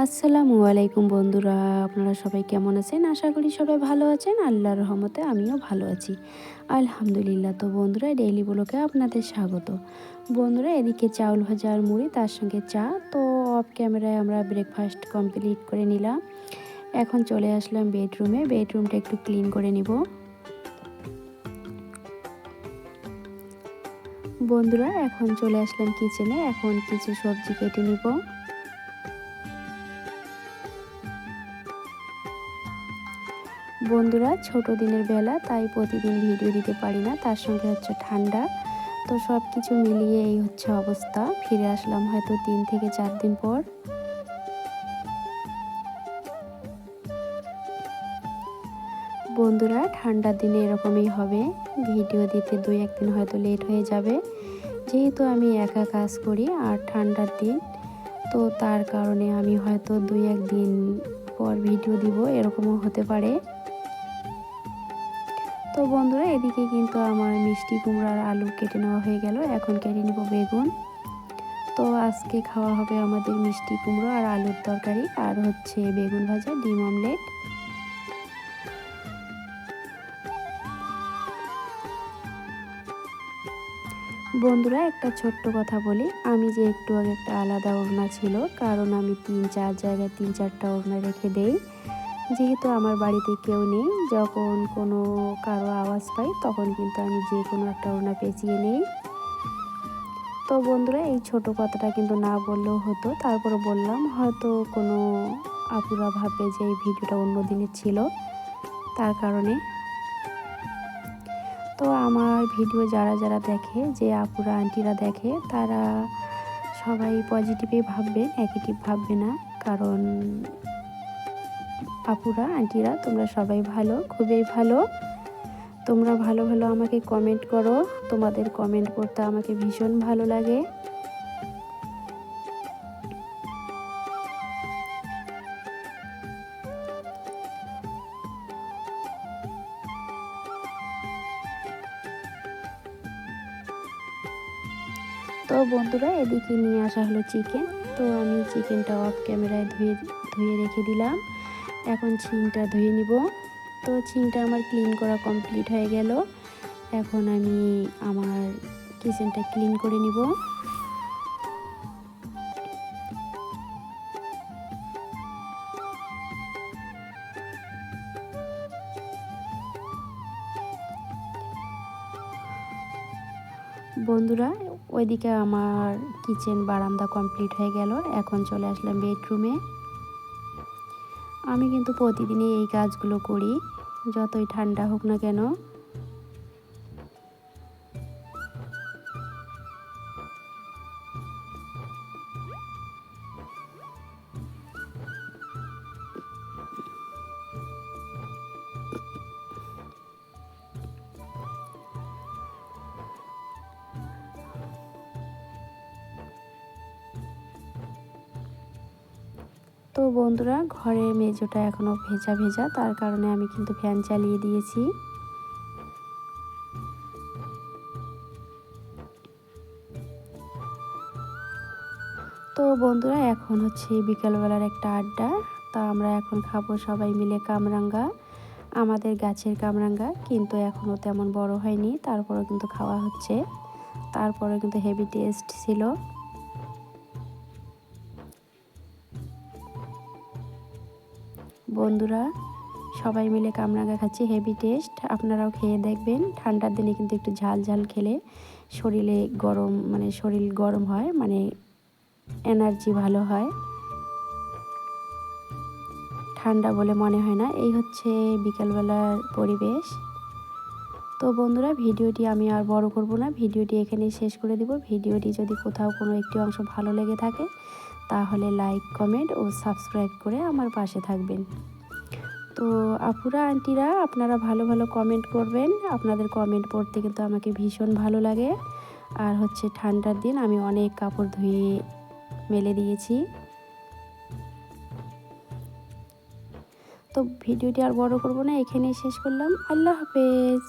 আসসালামু আলাইকুম বন্ধুরা, আপনারা সবাই কেমন আছেন? আশা করি সবাই ভালো আছেন। আল্লাহর রহমতে আমিও ভালো আছি, আলহামদুলিল্লাহ। তো বন্ধুরা, ডেইলি ব্লগে আপনাদের স্বাগত। বন্ধুরা, এদিকে চাউল ভাজা আর মুড়ি, তার সঙ্গে চা। তো অফ ক্যামেরায় আমরা ব্রেকফাস্ট কমপ্লিট করে নিলাম। এখন চলে আসলাম বেডরুমে। বেডরুমটা একটু ক্লিন করে নিব। বন্ধুরা, এখন চলে আসলাম কিচেনে। এখন কিছু সবজি কেটে নিব। বন্ধুরা, ছোট দিনের বেলা, তাই প্রতিদিন ভিডিও দিতে পারি না, তার সঙ্গে হচ্ছে ঠান্ডা। তো সব কিছু মিলিয়ে এই হচ্ছে অবস্থা। ফিরে আসলাম হয়তো 3 থেকে 4 দিন পর। বন্ধুরা, ঠান্ডার দিনে এরকমই হবে, ভিডিও দিতে 2-1 দিন হয়তো লেট হয়ে যাবে, যেহেতু আমি একা কাজ করি আর ঠান্ডার দিন। তো তার কারণে আমি হয়তো 2-1 দিন পর ভিডিও দিব, এরকমও হতে পারে। তো বন্ধুরা, এদিকে কিন্তু আমার মিষ্টি কুমড়ো আর আলু কেটে নেওয়া হয়ে গেল। এখন কেটে নিব বেগুন। তো আজকে খাওয়া হবে আমাদের মিষ্টি কুমড়ো আর আলুর তরকারি, আর হচ্ছে বেগুন ভাজা, ডিম অমলেট। বন্ধুরা, একটা ছোট্ট কথা বলি, আমি যে একটু আগে একটা আলাদা ওড়না ছিল, কারণ আমি 3-4 জায়গায় 3-4টা ওড়না রেখে দেই, যেহেতু আমার বাড়িতে কেউ নেই। যখন কোনো কারো আওয়াজ পাই, তখন কিন্তু আমি যে কোনো একটা ওড়না পেঁচিয়ে নিই। তো বন্ধুরা, এই ছোট কথাটা কিন্তু না বললেও হতো, তারপরে বললাম, হয়তো কোনো আপুরা ভাববে যে এই ভিডিওটা অন্য দিনের ছিল, তার কারণে। তো আমার ভিডিও যারা যারা দেখে, যে আপুরা আন্টিরা দেখে, তারা সবাই পজিটিভই ভাববে, নেগেটিভ ভাববে না। কারণ আপুরা আন্টিরা তোমরা সবাই ভালো, খুবই ভালো। তোমরা ভালো ভালো আমাকে কমেন্ট করো, তোমাদের কমেন্ট পড়তে আমাকে ভীষণ ভালো লাগে। তো বন্ধুরা, এদিকে নিয়ে আসা হলো চিকেন। তো আমি চিকেনটা অফ ক্যামেরায় ধুয়ে ধুয়ে রেখে দিলাম। এখন ছিংটা ধুয়ে নিব। তো ছিংটা আমার ক্লিন করা কমপ্লিট হয়ে গেল। এখন আমি আমার কিচেনটা ক্লিন করে নিব। বন্ধুরা, ওইদিকে আমার কিচেন বারান্দা কমপ্লিট হয়ে গেল। এখন চলে আসলাম বেডরুমে। আমি কিন্তু প্রতিদিনই এই কাজগুলো করি, যতই ঠান্ডা হোক না কেন। তো বন্ধুরা, ঘরের মেঝেটা এখনও ভেজা ভেজা, তার কারণে আমি কিন্তু ফ্যান চালিয়ে দিয়েছি। তো বন্ধুরা, এখন হচ্ছে বিকালবেলার একটা আড্ডা। তা আমরা এখন খাবো সবাই মিলে কামরাঙ্গা, আমাদের গাছের কামরাঙ্গা, কিন্তু এখনও তেমন বড় হয়নি, তারপরেও কিন্তু খাওয়া হচ্ছে। তারপরে কিন্তু হেভি টেস্ট ছিল। বন্ধুরা, সবাই মিলে কামরাঙ্গা খাচ্ছি, হেভি টেস্ট। আপনারাও খেয়ে দেখবেন। ঠান্ডার দিনে কিন্তু একটু ঝাল ঝাল খেলে শরীরে গরম, মানে শরীর গরম হয়, মানে এনার্জি ভালো হয়, ঠান্ডা বলে মনে হয় না। এই হচ্ছে বিকালবেলার পরিবেশ। তো বন্ধুরা, ভিডিওটি আমি আর বড় করব না, ভিডিওটি এখানেই শেষ করে দিব। ভিডিওটি যদি কোথাও কোনো একটি অংশ ভালো লেগে থাকে, তাহলে লাইক, কমেন্ট ও সাবস্ক্রাইব করে আমার পাশে থাকবেন। তো আপুরা আন্টিরা, আপনারা ভালো ভালো কমেন্ট করবেন, আপনাদের কমেন্ট পড়তে কিন্তু আমাকে ভীষণ ভালো লাগে। আর হচ্ছে ঠান্ডার দিন আমি অনেক কাপড় ধুয়ে মেলে দিয়েছি। তো ভিডিওটি আর বড় করব না, এখানেই শেষ করলাম। আল্লাহ হাফেজ।